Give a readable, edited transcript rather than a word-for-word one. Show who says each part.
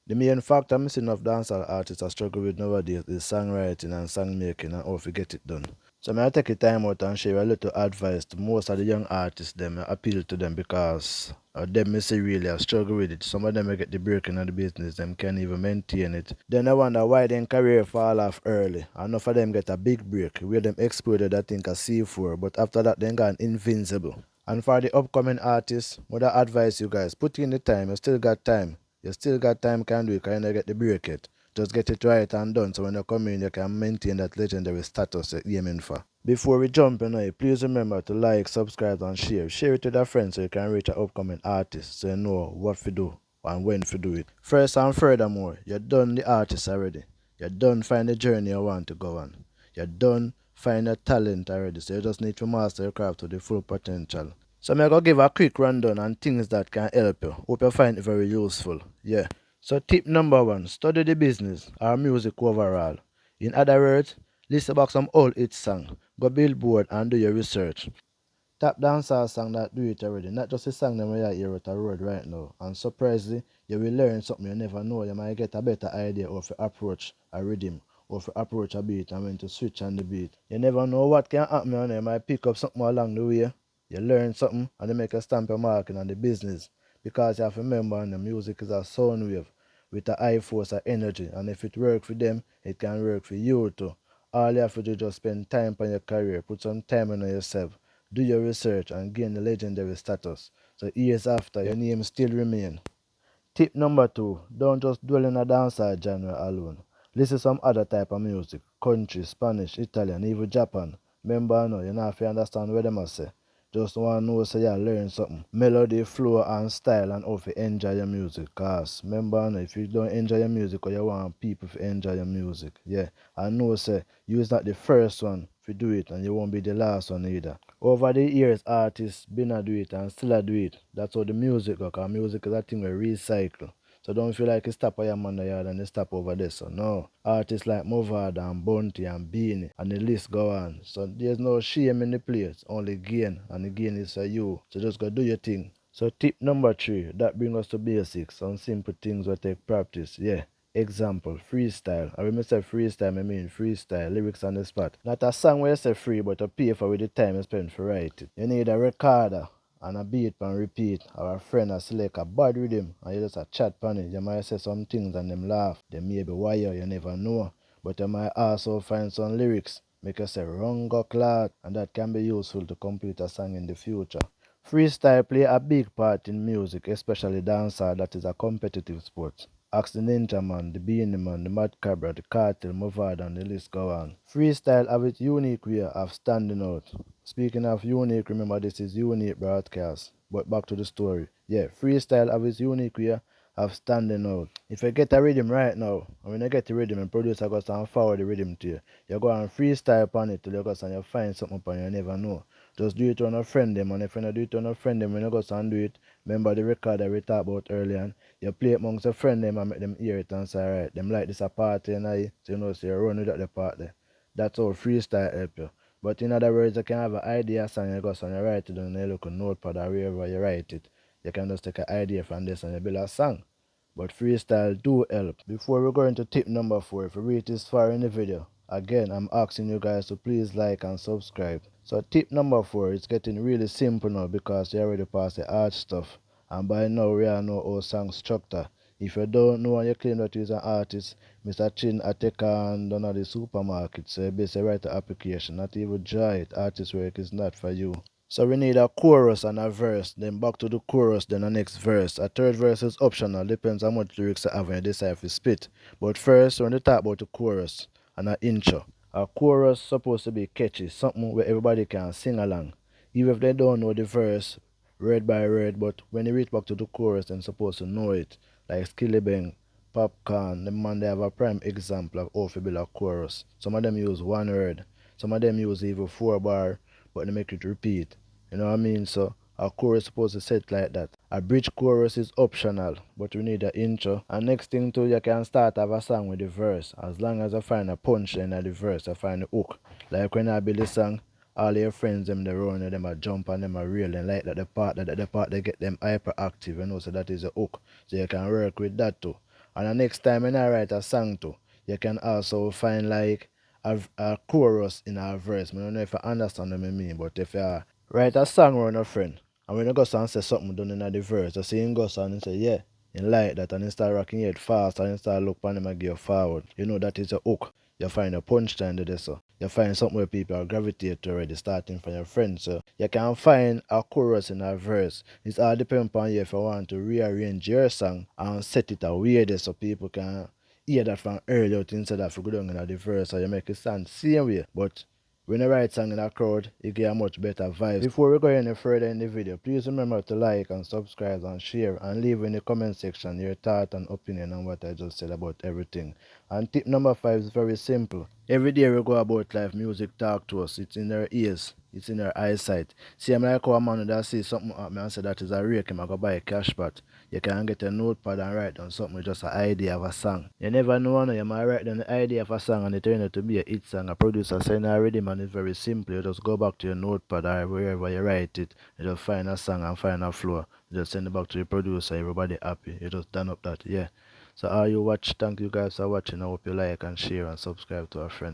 Speaker 1: The main factor missing of dancehall artists are struggle with nowadays is songwriting and song making and how to get it done. So may I take a time out and share a little advice to most of the young artists them appeal to them because them may say really I struggle with it. Some of them may get the break in the business, them can't even maintain it. Then I wonder why their career fall off early. Enough of them get a big break where them exploded I think a C4, but after that they gone invincible. And for the upcoming artists, what I advise you guys, put in the time, you still got time. You still got time, can do it, can you get the break yet. Just get it right and done so when you come in, you can maintain that legendary status you're aiming for. Before we jump in, please remember to like, subscribe, and share. Share it with a friend so you can reach an upcoming artist so you know what to do and when to do it. First and furthermore, you're done the artist already. You're done find the journey you want to go on. You're done find your talent already, so you just need to master your craft to the full potential. So I'm going to give a quick rundown on things that can help you. Hope you find it very useful. Yeah. So tip number one, study the business or music overall. In other words, listen back some old hit song. Go billboard and do your research. Tap dancehall song that do it already, not just a song that you hear at a road right now. And surprisingly, you will learn something you never know. You might get a better idea of to approach a rhythm, or to approach a beat and when to switch on the beat. You never know what can happen and you might pick up something along the way. You learn something and you make a stamp your marking on the business. Because you have to remember the music is a sound wave with a high force of energy, and if it works for them, it can work for you too. All you have to do is just spend time on your career, put some time on yourself, do your research and gain the legendary status. So years after, your name still remain. Tip number two, don't just dwell in a dancehall genre alone. Listen to some other type of music, country, Spanish, Italian, even Japan. Remember no, you not have to understand what them a say. Just want to know so you learn something. Melody, flow and style and how to enjoy your music. Cause remember no, if you don't enjoy your music or you want people to enjoy your music, yeah. I know say you is not the first one to do it and you won't be the last one either. Over the years, artists been a do it and still a do it. That's how the music go, cause music is a thing we recycle. So don't feel like you stop at your man yard and you stop over there. So no. Artists like Movad and Bounty and Beanie and the list go on. So there's no shame in the place, only gain. And the gain is for you. So just go do your thing. So tip number three, that brings us to basics. Some simple things will take practice. Yeah. Example, freestyle. And when I say freestyle, I mean freestyle, lyrics on the spot. Not a song where you say free, but a pay for with the time you spend to write it. You need a recorder and a beat and repeat, or a friend a select a bad rhythm and you just a chat on it. You might say some things and them laugh. They may be wire, you never know. But you might also find some lyrics, make you say rungo clot, and that can be useful to complete a song in the future. Freestyle play a big part in music, especially dancehall that is a competitive sport. Ask the Ninja Man, the Beanie Man, the Mad Cabra, the Cartel, Movad, and the list go on. Freestyle have its unique way of standing out. Speaking of unique, remember this is unique broadcast. But back to the story. Yeah, freestyle have its unique way of standing out. If you get a rhythm right now, and when you get the rhythm and producer goes and forward the rhythm to you, you go and freestyle upon it till you go and you find something upon you never know. Just do it on a friend them, and if you don't do it on a friend them, when you go and do it, remember the record that we talked about earlier, you play it amongst a friend them and make them hear it and say, alright, them like this a party and so you know, so you run without the party. That's how freestyle help you. But in other words, you can have an idea song, you go and you write it on a local notepad or wherever you write it. You can just take an idea from this and you build a song. But freestyle do help. Before we go into tip number 4, if you reach this far in the video, again, I'm asking you guys to please like and subscribe. So tip number 4 is getting really simple now because you already passed the art stuff. And by now we all know our song structure. If you don't know and you claim that you're an artist, Mr. Chin I take on down at the supermarket. So you basically write an application, not even try it. Artist work is not for you. So we need a chorus and a verse, then back to the chorus, then the next verse. A third verse is optional, depends how much lyrics you have when you decide to spit. But first, when you talk about the chorus and an intro, a chorus supposed to be catchy, something where everybody can sing along. Even if they don't know the verse word by word, but when you reach back to the chorus, then supposed to know it. Like Skillibeng, Popcorn, the man they have a prime example of how to build a chorus. Some of them use one word, some of them use even 4 bar, but they make it repeat. You know what I mean? So a chorus is supposed to set like that. A bridge chorus is optional, but we need an intro. And next thing too, you can start have a song with the verse. As long as I find a punch in the verse, I find a hook. Like when I build the song, all your friends them they run and them a jump and them a reel and like that the part they get them hyperactive, you know, so that is a hook. So you can work with that too. And the next time when I write a song too, you can also find like a chorus in a verse. I don't know if you understand what I mean, but if you write a song around a friend, and when you go and say something done in the verse, you see him go and say, yeah, you like that, and you start rocking it fast, and you start look on him and give forward. You know that is a hook. You find a punchline to this, so you find something where people are gravitate to already, starting from your friends. So you can find a chorus in a verse. It's all depend upon you if you want to rearrange your song and set it away there so people can hear that from earlier instead of go down in the verse, so you make it sound same way. But when you write song in a crowd, you get a much better vibe. Before we go any further in the video, please remember to like and subscribe and share, and leave in the comment section your thought and opinion on what I just said about everything. And tip number 5 is very simple. Every day we go about life, music talk to us. It's in our ears, it's in our eyesight. See, I'm like how a man that see something at me and say that is a rake, him I go buy a cash pot. You can get a notepad and write down something with just an idea of a song. You never know, no, you might write down the idea of a song and it turn out to be a hit song. A producer saying already, man, it's very simple. You just go back to your notepad or wherever you write it. You just find a song and find a flow. You just send it back to the producer, everybody happy. You just done up that, yeah. So all you watch, thank you guys for watching. I hope you like and share and subscribe to our friend.